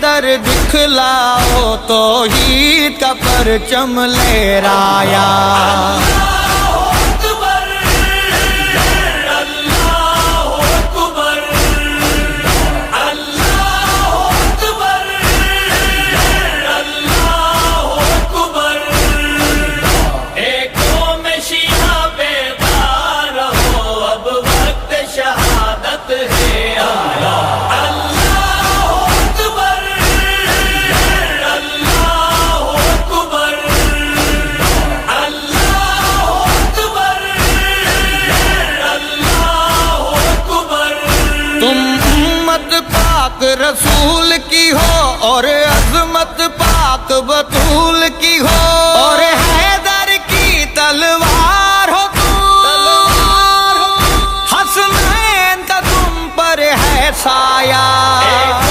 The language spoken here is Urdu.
حیدر دکھلاؤ توحید کا پرچم لہرایا۔ پاک رسول کی ہو اور عظمت پاک بطول کی ہو، اور حیدر کی تلوار ہو تم، حسنین کا تم پر ہے سایہ۔